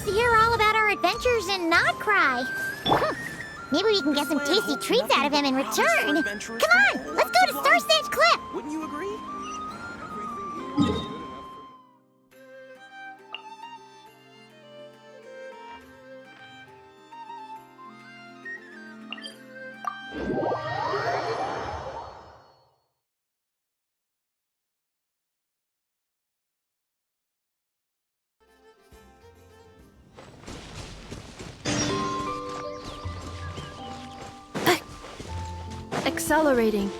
to hear all about our adventures and not cry. Maybe we can get some tasty treats out of him in return. Come on, let's go to Star Stage Cliff. Wouldn't you agree? Accelerating.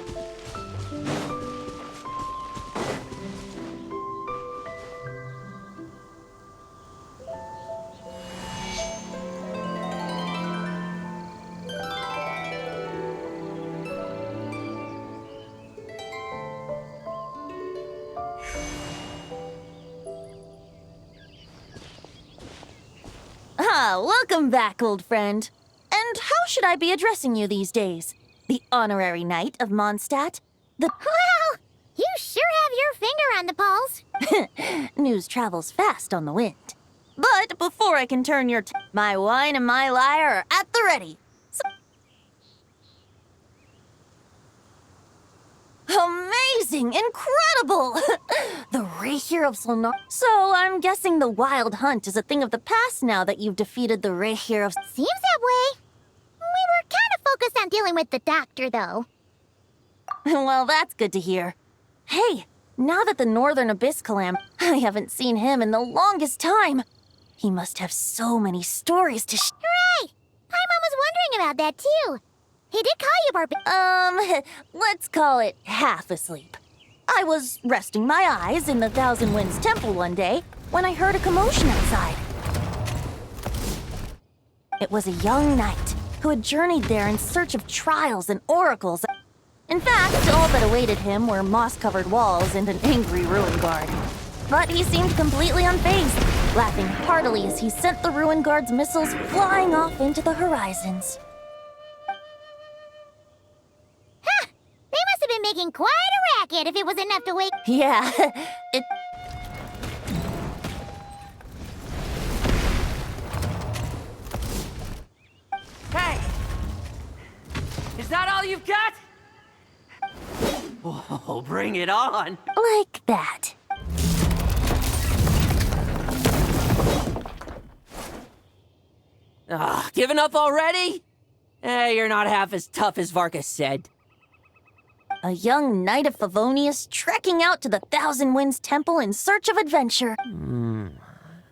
Welcome back, old friend. And how should I be addressing you these days? The honorary knight of Mondstadt? Well, you sure have your finger on the pulse. News travels fast on the wind. But before I can turn your my wine and my lyre are at the ready. Amazing! Incredible! The Rahier of Solnar. So I'm guessing the Wild Hunt is a thing of the past now that you've defeated the Rahier of... Seems that way. We were kind of focused on dealing with the doctor, though. Well, that's good to hear. Hey, now that the Northern Abyss I haven't seen him in the longest time. He must have so many stories to Right! Paimon was wondering about that, too. He did call you let's call it half asleep. I was resting my eyes in the Thousand Winds Temple one day when I heard a commotion outside. It was a young knight who had journeyed there in search of trials and oracles. In fact, all that awaited him were moss-covered walls and an angry ruin guard. But he seemed completely unfazed, laughing heartily as he sent the ruin guard's missiles flying off into the horizons. They must have been making quite a racket if it was enough to wake... Yeah, it... Hey! Is that all you've got? Oh, bring it on! like that. Giving up already? You're not half as tough as Varka said. A young knight of Favonius trekking out to the Thousand Winds Temple in search of adventure.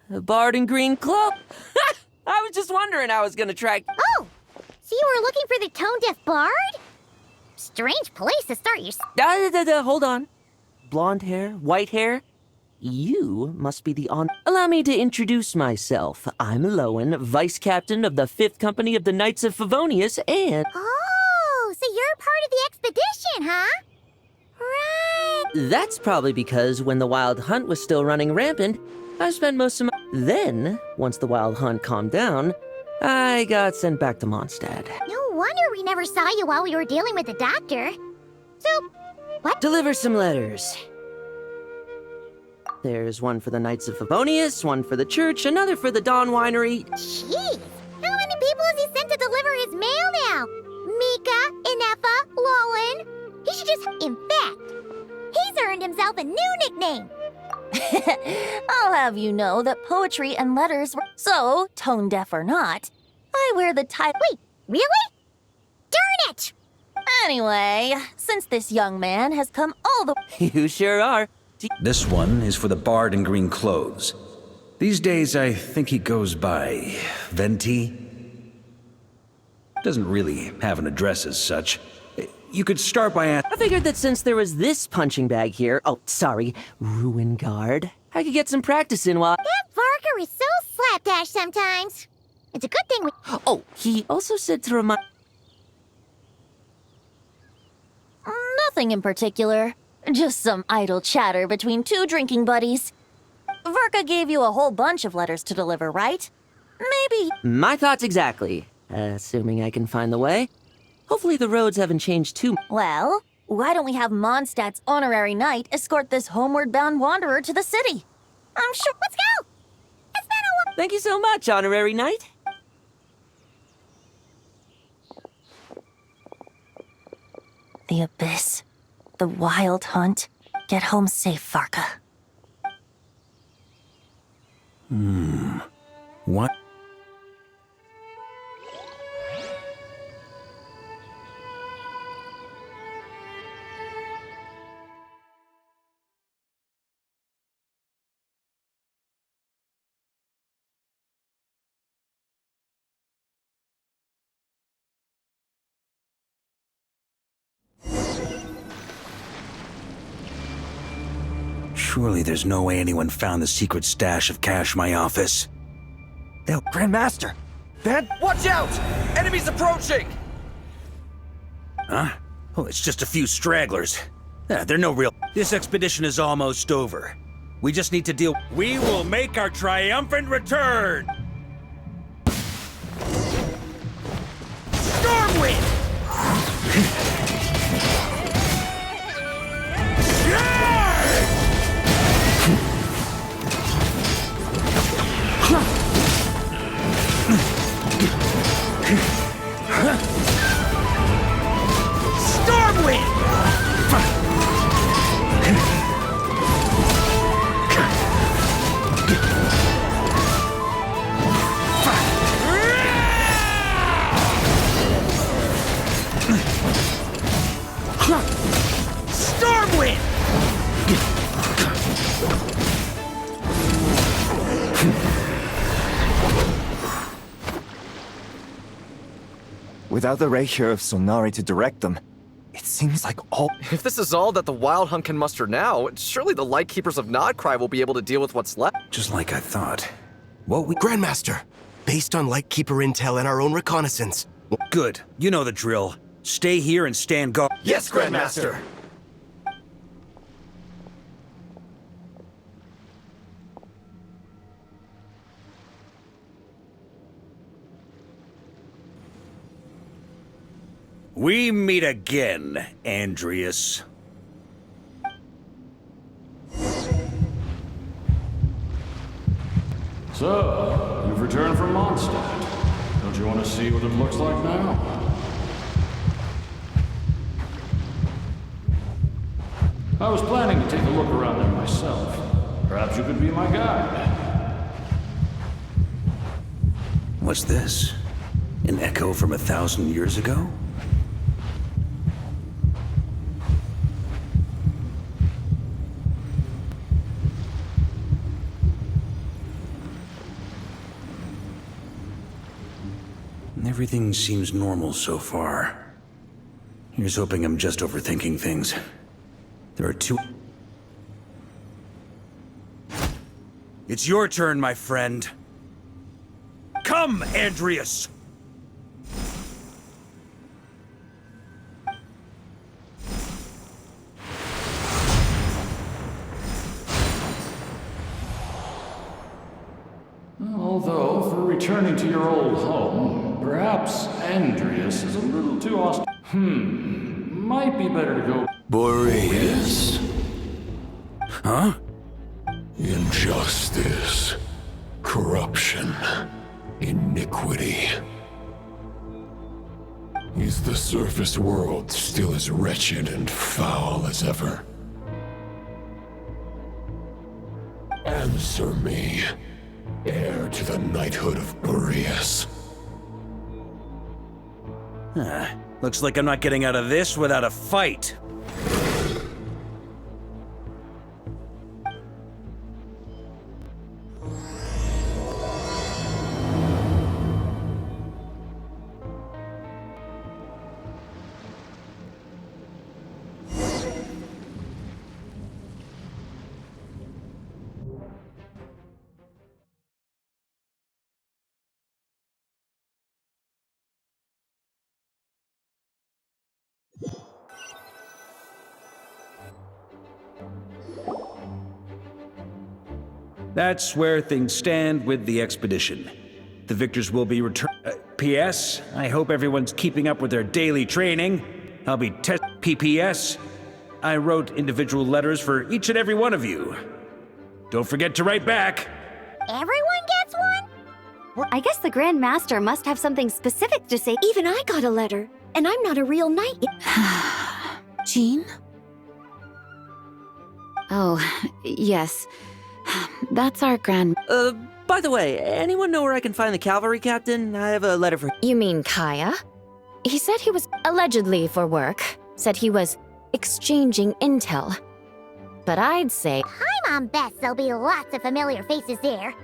A bard in green cloak? I was just wondering how I was gonna track... Oh! So you were looking for the tone-deaf bard? Strange place to start your... Hold on. Blonde hair, white hair? You must be the Allow me to introduce myself. I'm Lowen, Vice Captain of the 5th Company of the Knights of Favonius, and... Oh, so you're part of the expedition, huh? Right. That's probably because when the Wild Hunt was still running rampant, I spent most of my... Then, once the Wild Hunt calmed down, I got sent back to Mondstadt. No wonder we never saw you while we were dealing with the doctor. So, what? Deliver some letters. There's one for the Knights of Favonius, one for the church, another for the Dawn Winery. Jeez, how many people has he sent to deliver his mail now? Mika, Inefa, Lowen. He should just... In fact, he's earned himself a new nickname. I'll have you know that poetry and letters were... So, tone deaf or not, I wear the title... Wait, really? Darn it! Anyway, since this young man has come all the... You sure are. This one is for the bard in green clothes. These days, I think he goes by Venti. Doesn't really have an address as such. You could start by asking... I figured that since there was this punching bag here... Oh, sorry, ruin guard. I could get some practice in while... That Varker is so slapdash sometimes. It's a good thing we... Oh, he also said to remind... Nothing in particular. Just some idle chatter between two drinking buddies. Varka gave you a whole bunch of letters to deliver, right? Maybe... My thoughts exactly. Assuming I can find the way. Hopefully the roads haven't changed too much. Well, why don't we have Mondstadt's honorary knight escort this homeward-bound wanderer to the city? I'm sure... Let's go! It's been a while. Thank you so much, Honorary Knight. The Abyss. The Wild Hunt. Get home safe, Farka. What? Surely there's no way anyone found the secret stash of cash in my office. Grandmaster! Watch out! Enemies approaching! Huh? Oh, it's just a few stragglers. They're no real... This expedition is almost over. We just need to deal... We will make our triumphant return! Stormwind! Stormwind! Without the ratio of Sonari to direct them, it seems like all... If this is all that the Wild Hunt can muster now, surely the Lightkeepers of Nodcry will be able to deal with what's left. Just like I thought. What we... Grandmaster, based on Lightkeeper intel and our own reconnaissance. Good. You know the drill. Stay here and stand guard. Yes, Grandmaster! We meet again, Andreas. So, you've returned from Mondstadt. Don't you want to see what it looks like now? I was planning to take a look around there myself. Perhaps you could be my guide. What's this? An echo from 1,000 years ago? Everything seems normal so far. Here's hoping I'm just overthinking things. There are two... It's your turn, my friend. Come, Andreas! Although, for returning to your old home, perhaps Andreas is a little too might be better to go... Boreas. Huh? Injustice. Corruption. Iniquity. Is the surface world still as wretched and foul as ever? Answer me, heir to the knighthood of Boreas. Looks like I'm not getting out of this without a fight. That's where things stand with the expedition. The victors will be returned. P.S. I hope everyone's keeping up with their daily training. I'll be PPS. I wrote individual letters for each and every one of you. Don't forget to write back. Everyone gets one? I guess the Grand Master must have something specific to say. Even I got a letter, and I'm not a real knight. Jean? Oh, yes. That's our Grand... By the way, anyone know where I can find the cavalry captain? I have a letter for... You mean Kaya? He said he was allegedly for work. Said he was exchanging intel. But I'd say... I'm on Bess, there'll be lots of familiar faces there.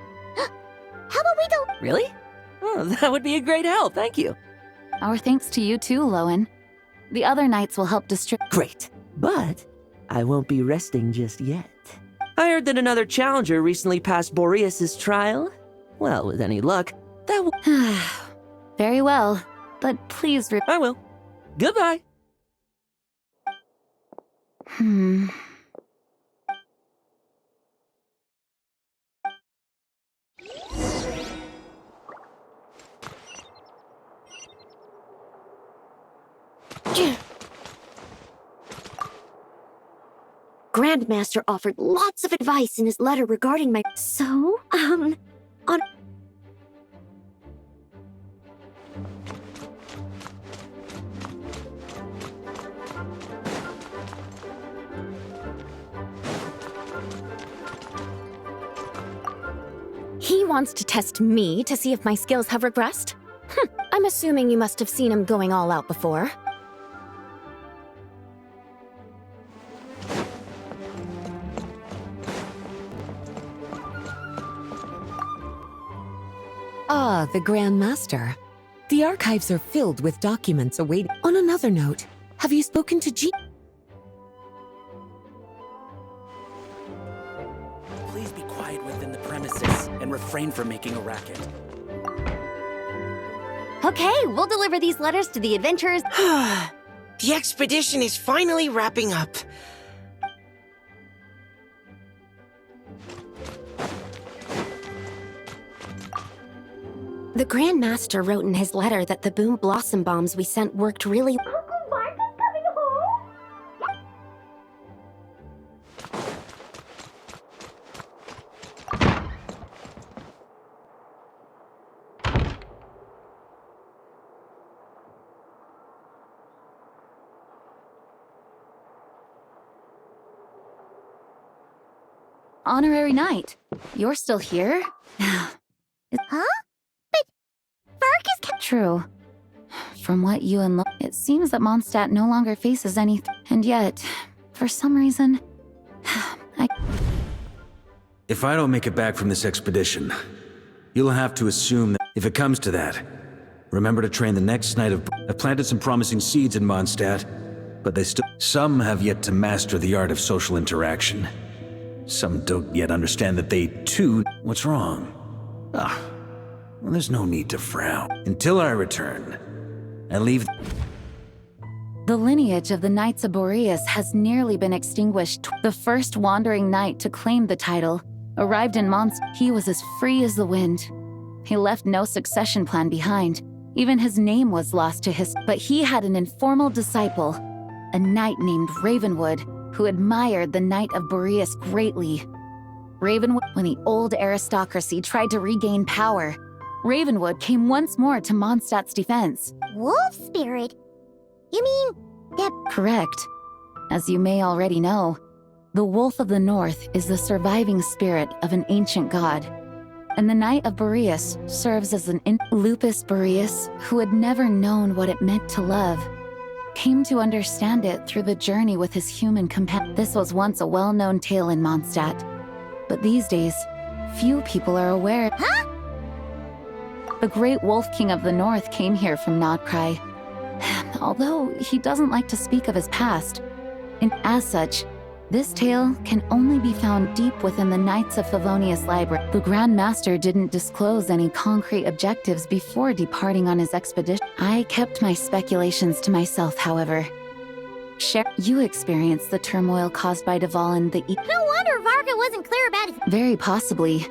How about we do... Really? Oh, that would be a great help, thank you. Our thanks to you too, Lowen. The other knights will help distribute. Great, but I won't be resting just yet. I heard that another challenger recently passed Boreas' trial. Well, with any luck, that will... Very well, but please I will. Goodbye. Grandmaster offered lots of advice in his letter regarding my... So, on... He wants to test me to see if my skills have regressed? I'm assuming you must have seen him going all out before. Ah, the Grand Master. The archives are filled with documents awaiting. On another note, have you spoken to Jean? Please be quiet within the premises and refrain from making a racket. Okay, we'll deliver these letters to the adventurers. The expedition is finally wrapping up. The Grand Master wrote in his letter that the Boom Blossom bombs we sent worked really... Uncle Mark is coming home? Honorary Knight, you're still here? Huh? But Vark is... True. From what you and it seems that Mondstadt no longer faces anything. And yet, for some reason, If I don't make it back from this expedition, you'll have to assume that if it comes to that, remember to train the next knight of... I've planted some promising seeds in Mondstadt, but they still... Some have yet to master the art of social interaction. Some don't yet understand that they, too... What's wrong? Well, there's no need to frown. Until I return, I leave... the lineage of the Knights of Boreas has nearly been extinguished. The first wandering knight to claim the title arrived in Mondstadt. He was as free as the wind. He left no succession plan behind. Even his name was lost to his... But he had an informal disciple, a knight named Ravenwood, who admired the Knight of Boreas greatly. Ravenwood, when the old aristocracy tried to regain power, Ravenwood came once more to Mondstadt's defense. Wolf spirit? You mean that... Correct. As you may already know, the Wolf of the North is the surviving spirit of an ancient god, and the Knight of Boreas serves as an Lupus Boreas, who had never known what it meant to love, came to understand it through the journey with his human companion. This was once a well-known tale in Mondstadt, but these days, few people are aware. Huh? The great Wolf King of the North came here from Nodcry, although he doesn't like to speak of his past. And as such, this tale can only be found deep within the Knights of Favonius library. The Grand Master didn't disclose any concrete objectives before departing on his expedition. I kept my speculations to myself, however. You experienced the turmoil caused by Dvalin the No wonder Varga wasn't clear about his... Very possibly.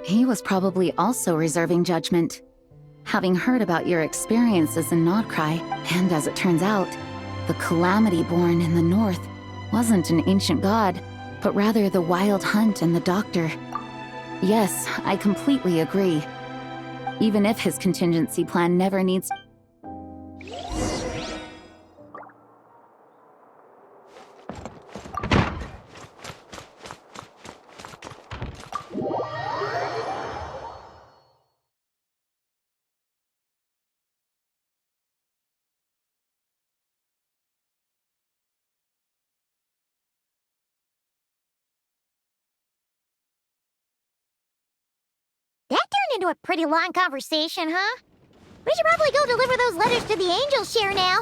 He was probably also reserving judgment, having heard about your experiences in Nodcry, and as it turns out, the calamity born in the north wasn't an ancient god, but rather the Wild Hunt and the Doctor. Yes, I completely agree. even if his contingency plan never needs. That turned into a pretty long conversation, huh? We should probably go deliver those letters to the angel share now.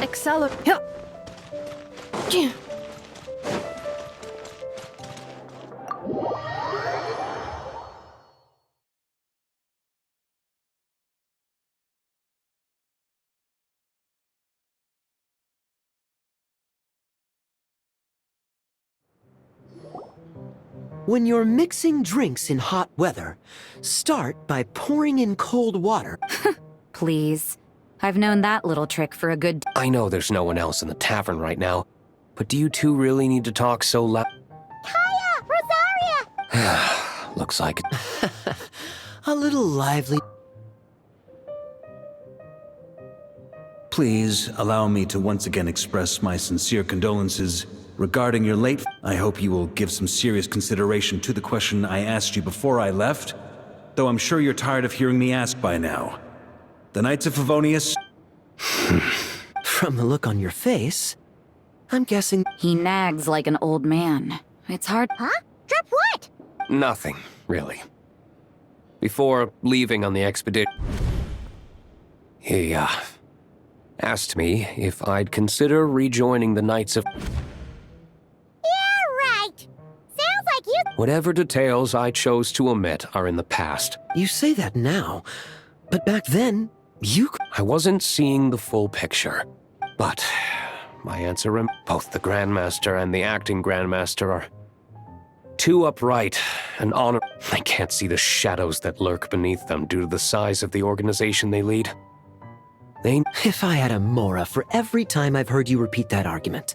Accelerate. When you're mixing drinks in hot weather, start by pouring in cold water. Please. I've known that little trick for a good... I know there's no one else in the tavern right now, but do you two really need to talk so loud? Kaya! Rosaria! Looks like it. A little lively. Please allow me to once again express my sincere condolences regarding your late... I hope you will give some serious consideration to the question I asked you before I left, though I'm sure you're tired of hearing me ask by now. The Knights of Favonius... From the look on your face, I'm guessing... He nags like an old man. It's hard... Huh? Drop what? Nothing, really. Before leaving on the expedition, he, asked me if I'd consider rejoining the Knights of... Yeah, right. Sounds like you... Whatever details I chose to omit are in the past. You say that now, but back then, you... I wasn't seeing the full picture, but my answer... Both the Grandmaster and the acting Grandmaster are too upright and honor... I can't see the shadows that lurk beneath them due to the size of the organization they lead. If I had a Mora for every time I've heard you repeat that argument.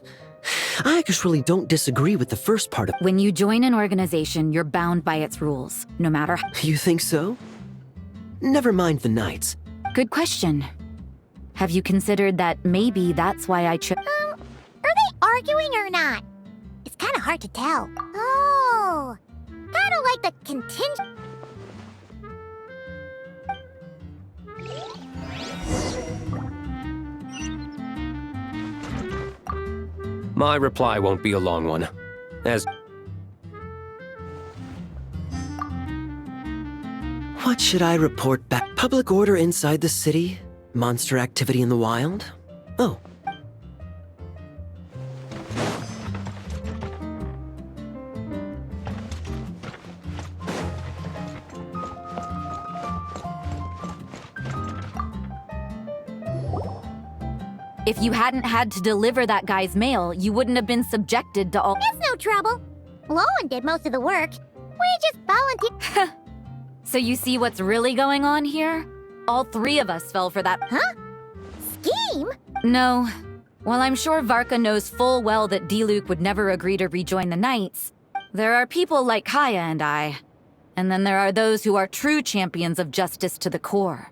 I just really don't disagree with the first part of... When you join an organization, you're bound by its rules, no matter... You think so? Never mind the Knights. Good question. Have you considered that maybe that's why I chose... Are they arguing or not? It's kind of hard to tell. Oh, kind of like the contingent... My reply won't be a long one, as... What should I report back? Public order inside the city? Monster activity in the wild? Oh. If you hadn't had to deliver that guy's mail, you wouldn't have been subjected to all... It's no trouble. Lowen did most of the work. We just volunteered. So you see what's really going on here? All three of us fell for that... Huh? Scheme? No. While I'm sure Varka knows full well that Diluc would never agree to rejoin the Knights, there are people like Kaya and I. And then there are those who are true champions of justice to the core.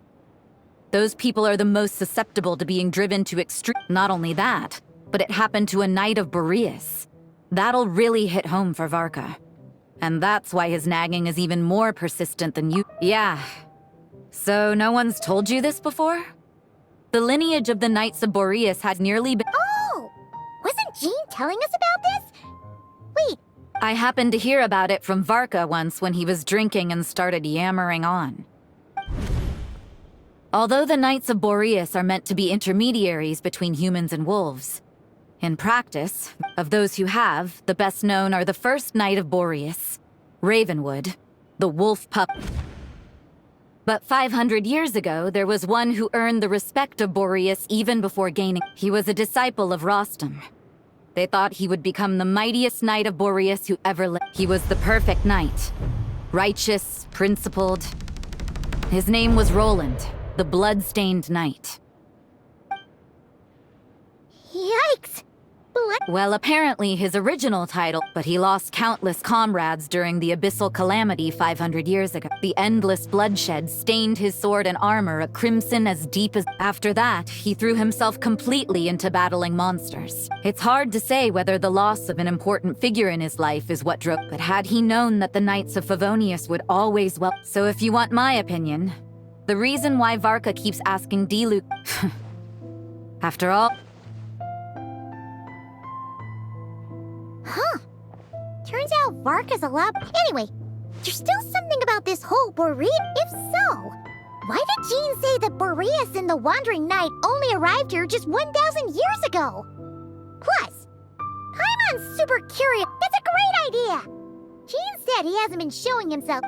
Those people are the most susceptible to being driven to extreme... Not only that, but it happened to a Knight of Boreas. That'll really hit home for Varka. And that's why his nagging is even more persistent than you... Yeah. So no one's told you this before? The lineage of the Knights of Boreas had nearly been... Oh! Wasn't Jean telling us about this? Wait. I happened to hear about it from Varka once when he was drinking and started yammering on. Although the Knights of Boreas are meant to be intermediaries between humans and wolves, In practice, of those who have, the best known are the first Knight of Boreas, Ravenwood, the wolf pup. But 500 years ago, there was one who earned the respect of Boreas even before gaining. He was a disciple of Rostam. They thought he would become the mightiest Knight of Boreas who ever lived. He was the perfect knight. Righteous, principled. His name was Roland, the blood-stained knight. Yikes! Well, apparently his original title, but he lost countless comrades during the Abyssal Calamity 500 years ago. The endless bloodshed stained his sword and armor a crimson as deep as... After that, he threw himself completely into battling monsters. It's hard to say whether the loss of an important figure in his life is what drove, but had he known that the Knights of Favonius would always So if you want my opinion, the reason why Varka keeps asking Diluc... After all... Huh. Turns out Varka's a lot... Anyway, there's still something about this whole Boreas... If so, why did Jean say that Boreas and the Wandering Knight only arrived here just 1,000 years ago? Plus, Paimon's super curious. That's a great idea! Jean said he hasn't been showing himself...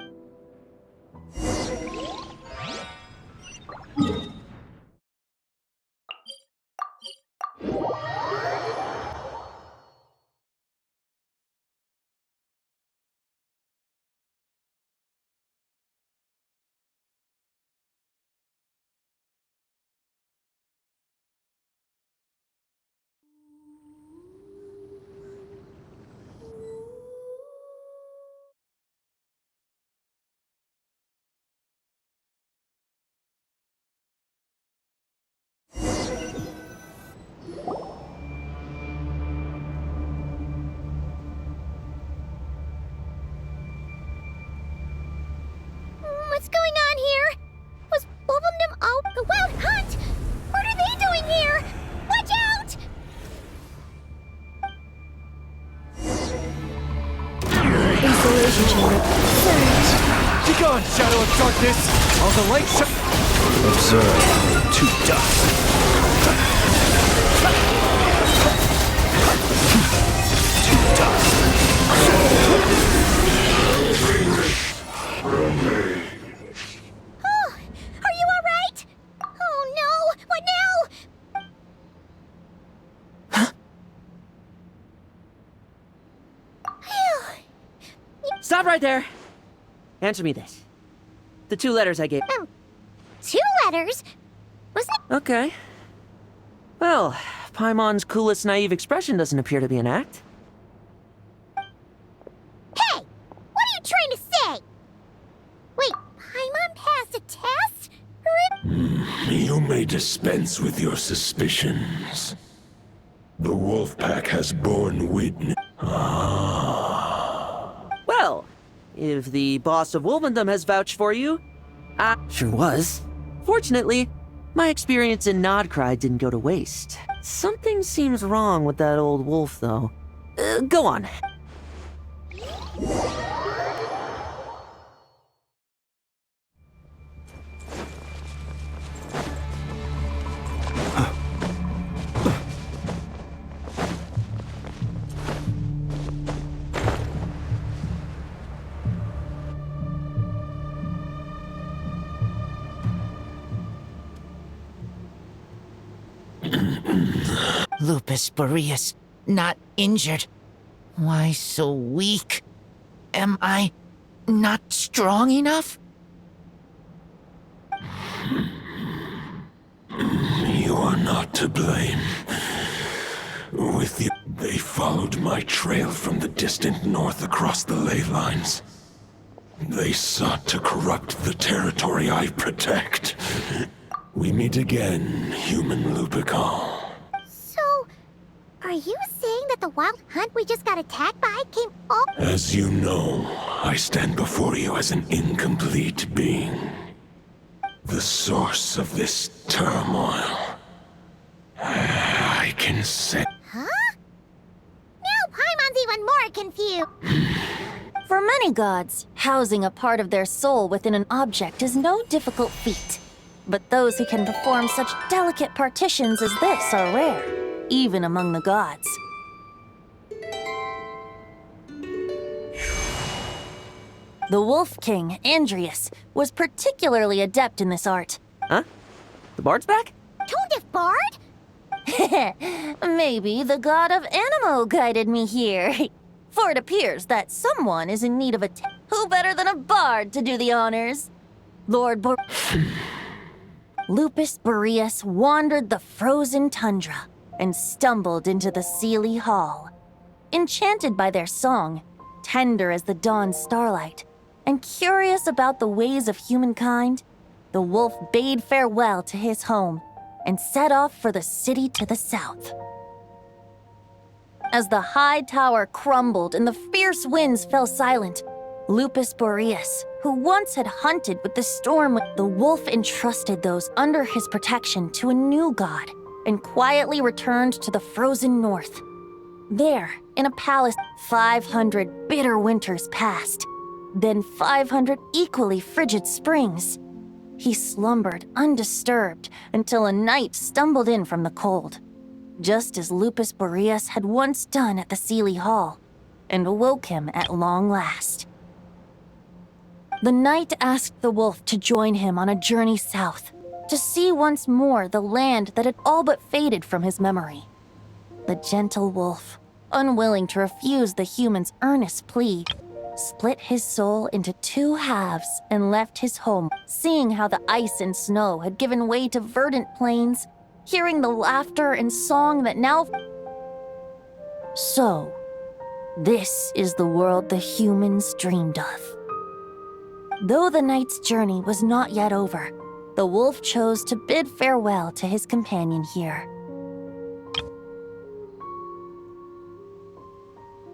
What's going on here? Was Wolfendom out? The Wild Hunt? What are they doing here? Watch out! Installation chamber. Be gone, shadow of darkness! All the light Observe to dust. To dust. Oh, are you alright? Oh no, what now? Stop right there! Answer me this. The 2 letters I gave. 2 letters? Wasn't it? Okay. Well, Paimon's coolest naive expression doesn't appear to be an act. Hey! What are you trying to say? Wait, Paimon passed a test? You may dispense with your suspicions. The wolf pack has borne witness. Well, if the boss of Wolfendom has vouched for you, I sure was. Fortunately, my experience in Nodcry didn't go to waste. Something seems wrong with that old wolf, though. Go on. Lupus Boreas, not injured. Why so weak? Am I not strong enough? You are not to blame. With you, they followed my trail from the distant north across the ley lines. They sought to corrupt the territory I protect. We meet again, human Lupical. So, are you saying that the Wild Hunt we just got attacked by came all— As you know, I stand before you as an incomplete being. The source of this turmoil. I can say— Huh? Now Paimon's even more confused. For many gods, housing a part of their soul within an object is no difficult feat. But those who can perform such delicate partitions as this are rare. even among the gods. The Wolf King, Andreas, was particularly adept in this art. Huh? The bard's back? Tone deaf bard? Maybe the god of Animo guided me here. For it appears that someone is in need of a who better than a bard to do the honors? Lord Lupus Boreas wandered the frozen tundra and stumbled into the Seelie Hall. Enchanted by their song, tender as the dawn starlight, and curious about the ways of humankind, the wolf bade farewell to his home and set off for the city to the south. As the high tower crumbled and the fierce winds fell silent, Lupus Boreas, who once had hunted with the storm, the wolf entrusted those under his protection to a new god and quietly returned to the frozen north. There, in a palace, 500 bitter winters passed, then 500 equally frigid springs. He slumbered undisturbed until a night stumbled in from the cold, just as Lupus Boreas had once done at the Seelie Hall, and awoke him at long last. The night asked the wolf to join him on a journey south, to see once more the land that had all but faded from his memory. The gentle wolf, unwilling to refuse the human's earnest plea, split his soul into two halves and left his home, seeing how the ice and snow had given way to verdant plains, hearing the laughter and song that now... So, this is the world the humans dreamed of. Though the night's journey was not yet over, the wolf chose to bid farewell to his companion here.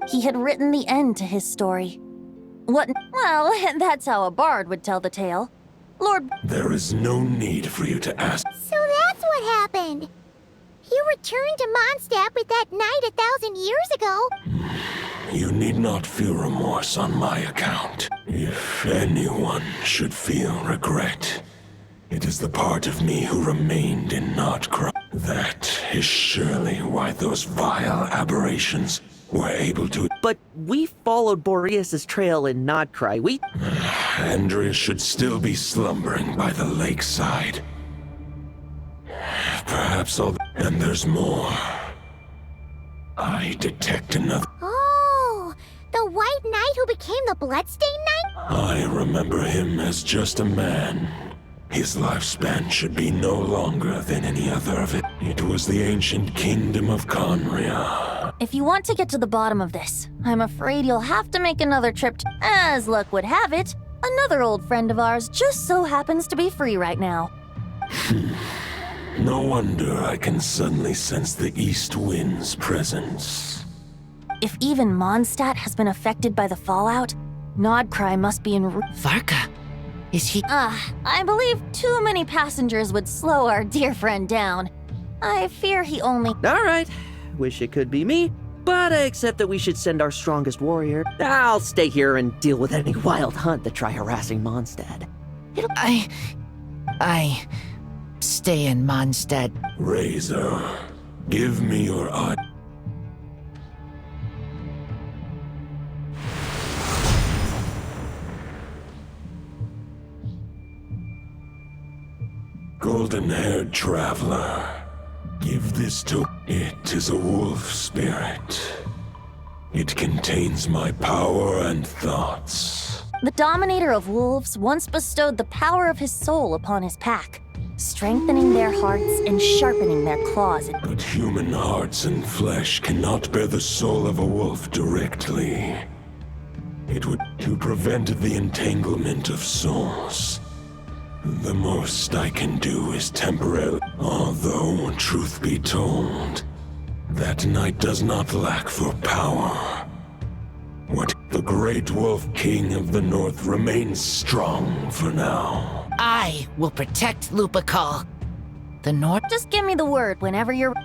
He had written the end to his story. What? Well, that's how a bard would tell the tale. Lord... There is no need for you to ask. So that's what happened. You returned to Mondstadt with that night 1,000 years ago. You need not feel remorse on my account. If anyone should feel regret, it is the part of me who remained in Nodcry. That is surely why those vile aberrations were able to... But we followed Boreas' trail in Nodcry. Andreas should still be slumbering by the lakeside. Perhaps all... And there's more. I detect another... Oh, the White Knight who became the Bloodstained Knight? I remember him as just a man. His lifespan should be no longer than any other of it. It was the ancient kingdom of Conria. If you want to get to the bottom of this, I'm afraid you'll have to make another trip to... As luck would have it, another old friend of ours just so happens to be free right now. No wonder I can suddenly sense the east wind's presence. If even Mondstadt has been affected by the fallout, Nodcry must be in... Varka, is he... I believe too many passengers would slow our dear friend down. I fear he only... Alright, wish it could be me, but I accept that we should send our strongest warrior. I'll stay here and deal with any wild hunt that try harassing Mondstadt. I stay in Mondstadt. Razor, give me your eye. Golden-haired traveler, give this to... It is a wolf spirit. It contains my power and thoughts. The Dominator of Wolves once bestowed the power of his soul upon his pack, strengthening their hearts and sharpening their claws. But human hearts and flesh cannot bear the soul of a wolf directly. It would to prevent the entanglement of souls. The most I can do is temporarily. Although, truth be told, that knight does not lack for power. What the great wolf king of the north remains strong for now. I will protect Lupakal. The North... Just give me the word whenever you're...